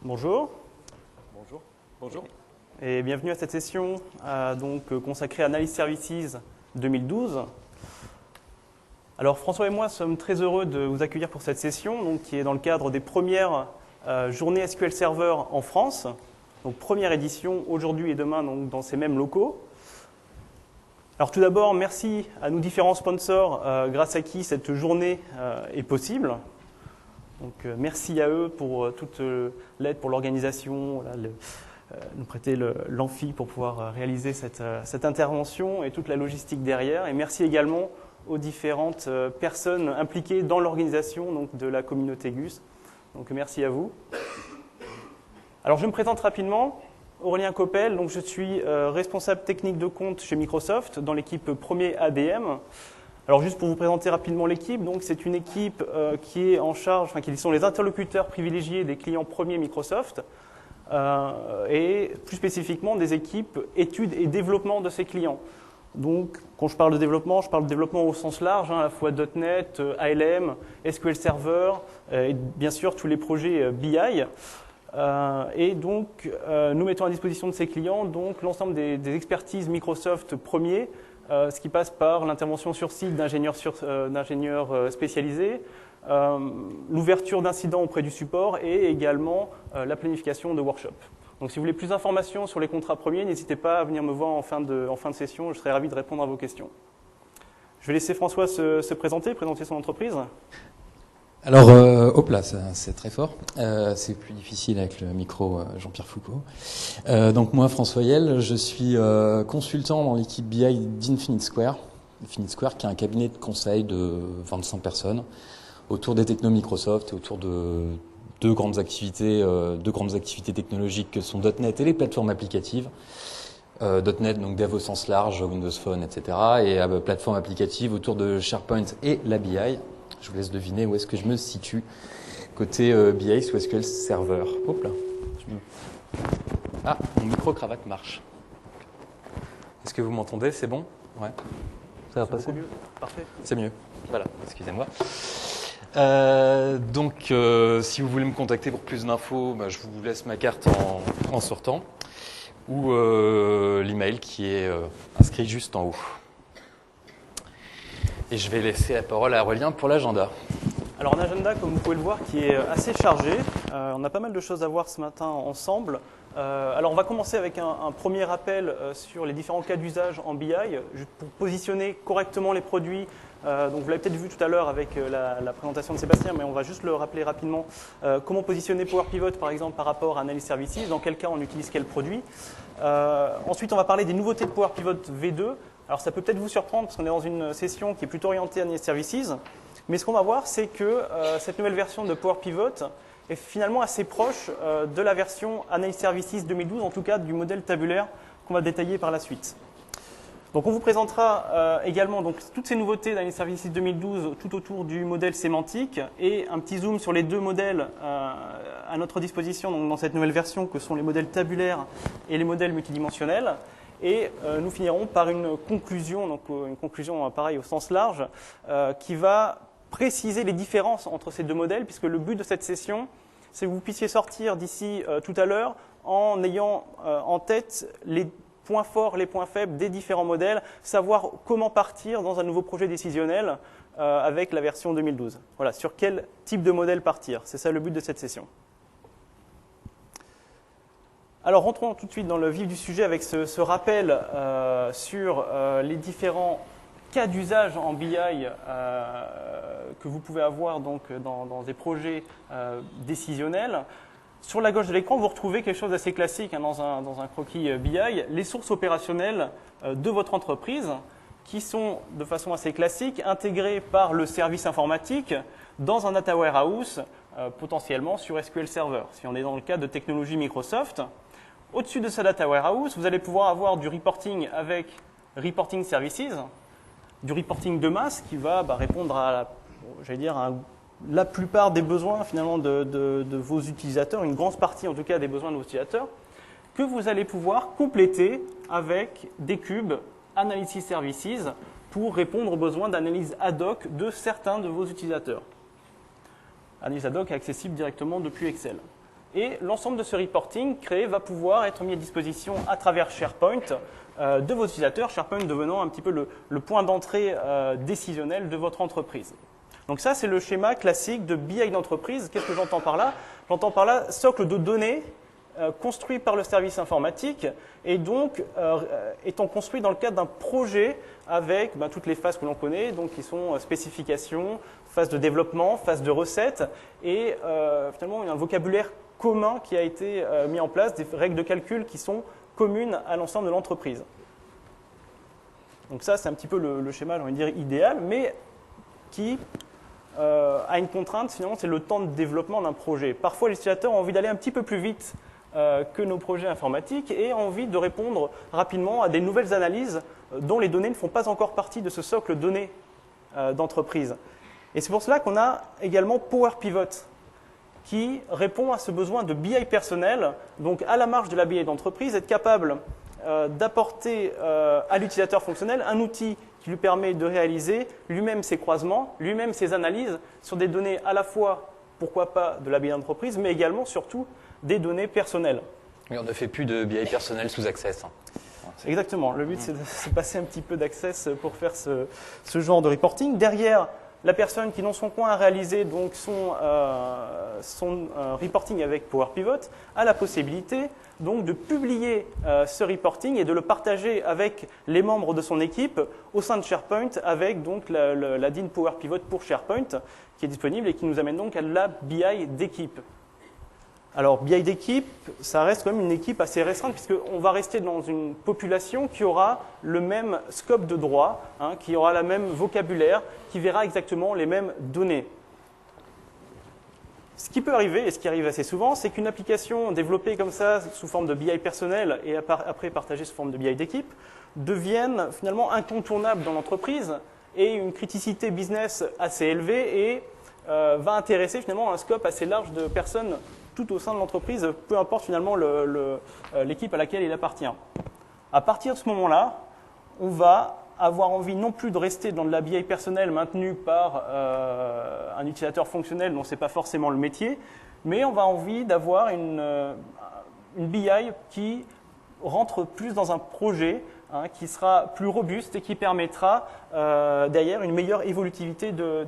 Bonjour. Bonjour. Bonjour. Et bienvenue à cette session consacrée à Analyse Services 2012. Alors François et moi sommes très heureux de vous accueillir pour cette session qui est dans le cadre des premières journées SQL Server en France. Donc première édition aujourd'hui et demain dans ces mêmes locaux. Alors tout d'abord, merci à nos différents sponsors grâce à qui cette journée est possible. Donc merci à eux pour toute l'aide pour l'organisation, nous prêter l'amphi pour pouvoir réaliser cette intervention et toute la logistique derrière. Et merci également aux différentes personnes impliquées dans l'organisation de la communauté GUS. Donc merci à vous. Alors je me présente rapidement. Aurélien Coppel, donc je suis responsable technique de compte chez Microsoft dans l'équipe premier ADM. Alors juste pour vous présenter rapidement l'équipe, donc c'est une équipe qui est en charge, qui sont les interlocuteurs privilégiés des clients premiers Microsoft et plus spécifiquement des équipes études et développement de ces clients. Donc quand je parle de développement au sens large, à la fois .NET, ALM, SQL Server et bien sûr tous les projets BI. Et donc nous mettons à disposition de ces clients donc l'ensemble des expertises Microsoft premier, ce qui passe par l'intervention sur site d'ingénieurs spécialisés, l'ouverture d'incidents auprès du support et également la planification de workshops. Donc si vous voulez plus d'informations sur les contrats premiers, n'hésitez pas à venir me voir en fin de session, je serai ravi de répondre à vos questions. Je vais laisser François se présenter son entreprise. Alors, hop là, c'est très fort. C'est plus difficile avec le micro Jean-Pierre Foucault. Donc moi, François Yel, je suis consultant dans l'équipe BI d'Infinite Square. Infinite Square, qui est un cabinet de conseil de 25 personnes autour des technos Microsoft et autour de deux grandes activités technologiques que sont .NET et les plateformes applicatives. .NET, donc Dev au sens large, Windows Phone, etc. Et plateforme applicative autour de SharePoint et la BI. Je vous laisse deviner où est-ce que je me situe côté BI ou SQL Server. Hop là. Ah, mon micro-cravate marche. Est-ce que vous m'entendez? C'est bon? Ouais. Ça va passer? Mieux. Parfait. C'est mieux. Voilà, excusez-moi. Si vous voulez me contacter pour plus d'infos, je vous laisse ma carte en sortant ou l'email qui est inscrit juste en haut. Et je vais laisser la parole à Aurélien pour l'agenda. Alors un agenda, comme vous pouvez le voir, qui est assez chargé. On a pas mal de choses à voir ce matin ensemble. Alors on va commencer avec un premier rappel sur les différents cas d'usage en BI, pour positionner correctement les produits. Donc vous l'avez peut-être vu tout à l'heure avec la présentation de Sébastien, mais on va juste le rappeler rapidement. Comment positionner Power Pivot par exemple par rapport à Analyse Services, dans quel cas on utilise quel produit. Ensuite on va parler des nouveautés de Power Pivot V2. Alors ça peut peut-être vous surprendre parce qu'on est dans une session qui est plutôt orientée Analyse Services, mais ce qu'on va voir c'est que cette nouvelle version de Power Pivot est finalement assez proche de la version Analyse Services 2012, en tout cas du modèle tabulaire qu'on va détailler par la suite. Donc on vous présentera également toutes ces nouveautés d'Analyse Services 2012 tout autour du modèle sémantique et un petit zoom sur les deux modèles à notre disposition dans cette nouvelle version que sont les modèles tabulaires et les modèles multidimensionnels. Et nous finirons par une conclusion, pareil au sens large, qui va préciser les différences entre ces deux modèles, puisque le but de cette session, c'est que vous puissiez sortir d'ici tout à l'heure en ayant en tête les points forts, les points faibles des différents modèles, savoir comment partir dans un nouveau projet décisionnel avec la version 2012. Voilà, sur quel type de modèle partir. C'est ça le but de cette session. Alors rentrons tout de suite dans le vif du sujet avec ce rappel sur les différents cas d'usage en BI que vous pouvez avoir dans des projets décisionnels. Sur la gauche de l'écran, vous retrouvez quelque chose d'assez classique dans un croquis BI, les sources opérationnelles de votre entreprise qui sont de façon assez classique intégrées par le service informatique dans un data warehouse potentiellement sur SQL Server. Si on est dans le cas de technologie Microsoft, au-dessus de ce data warehouse, vous allez pouvoir avoir du reporting avec Reporting Services, du reporting de masse qui va répondre à la plupart des besoins finalement de vos utilisateurs, une grande partie en tout cas des besoins de vos utilisateurs, que vous allez pouvoir compléter avec des cubes Analysis Services pour répondre aux besoins d'analyse ad hoc de certains de vos utilisateurs. Analyse ad hoc est accessible directement depuis Excel. Et l'ensemble de ce reporting créé va pouvoir être mis à disposition à travers SharePoint de vos utilisateurs, SharePoint devenant un petit peu le point d'entrée décisionnel de votre entreprise. Donc ça, c'est le schéma classique de BI d'entreprise. Qu'est-ce que j'entends par là? J'entends par là socle de données construit par le service informatique et donc étant construit dans le cadre d'un projet avec toutes les phases que l'on connaît, donc qui sont spécification, phase de développement, phase de recette et finalement un vocabulaire commun qui a été mis en place, des règles de calcul qui sont communes à l'ensemble de l'entreprise. Donc ça, c'est un petit peu le schéma, j'ai envie de dire, idéal, mais qui a une contrainte, finalement, c'est le temps de développement d'un projet. Parfois, les utilisateurs ont envie d'aller un petit peu plus vite que nos projets informatiques et ont envie de répondre rapidement à des nouvelles analyses dont les données ne font pas encore partie de ce socle données d'entreprise. Et c'est pour cela qu'on a également Power Pivot, qui répond à ce besoin de BI personnel, donc à la marge de la BI d'entreprise, être capable d'apporter à l'utilisateur fonctionnel un outil qui lui permet de réaliser lui-même ses croisements, lui-même ses analyses sur des données à la fois, pourquoi pas, de la BI d'entreprise, mais également, surtout, des données personnelles. Oui, on ne fait plus de BI personnel sous Access. Exactement. Le but, c'est de passer un petit peu d'Access pour faire ce genre de reporting. Derrière, la personne qui, dans son coin, a réalisé donc son reporting avec Power Pivot a la possibilité donc de publier ce reporting et de le partager avec les membres de son équipe au sein de SharePoint avec donc la DIN Power Pivot pour SharePoint qui est disponible et qui nous amène donc à la BI d'équipe. Alors, BI d'équipe, ça reste quand même une équipe assez restreinte puisqu'on va rester dans une population qui aura le même scope de droit, qui aura le même vocabulaire, qui verra exactement les mêmes données. Ce qui peut arriver, et ce qui arrive assez souvent, c'est qu'une application développée comme ça, sous forme de BI personnel et après partagée sous forme de BI d'équipe, devienne finalement incontournable dans l'entreprise et une criticité business assez élevée et va intéresser finalement un scope assez large de personnes tout au sein de l'entreprise, peu importe finalement l'équipe à laquelle il appartient. À partir de ce moment-là, on va avoir envie non plus de rester dans de la BI personnelle maintenue par un utilisateur fonctionnel dont ce n'est pas forcément le métier, mais on va envie d'avoir une BI qui rentre plus dans un projet qui sera plus robuste et qui permettra derrière une meilleure évolutivité de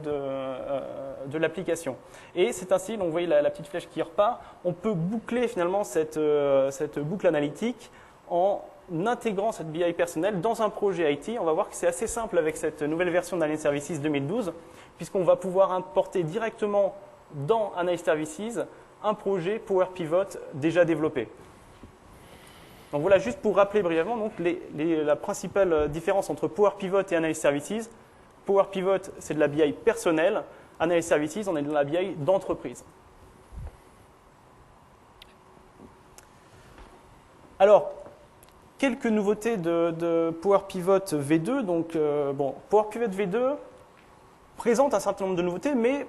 l'application. Et c'est ainsi, donc vous voyez la petite flèche qui repart, on peut boucler finalement cette boucle analytique en intégrant cette BI personnelle dans un projet IT. On va voir que c'est assez simple avec cette nouvelle version d'Analysis Services 2012, puisqu'on va pouvoir importer directement dans Analysis Services un projet Power Pivot déjà développé. Donc voilà, juste pour rappeler brièvement donc la principale différence entre Power Pivot et Analysis Services. Power Pivot, c'est de la BI personnelle. Analysis Services, on est dans la BI d'entreprise. Alors, quelques nouveautés de Power Pivot V2. Donc, Power Pivot V2 présente un certain nombre de nouveautés, mais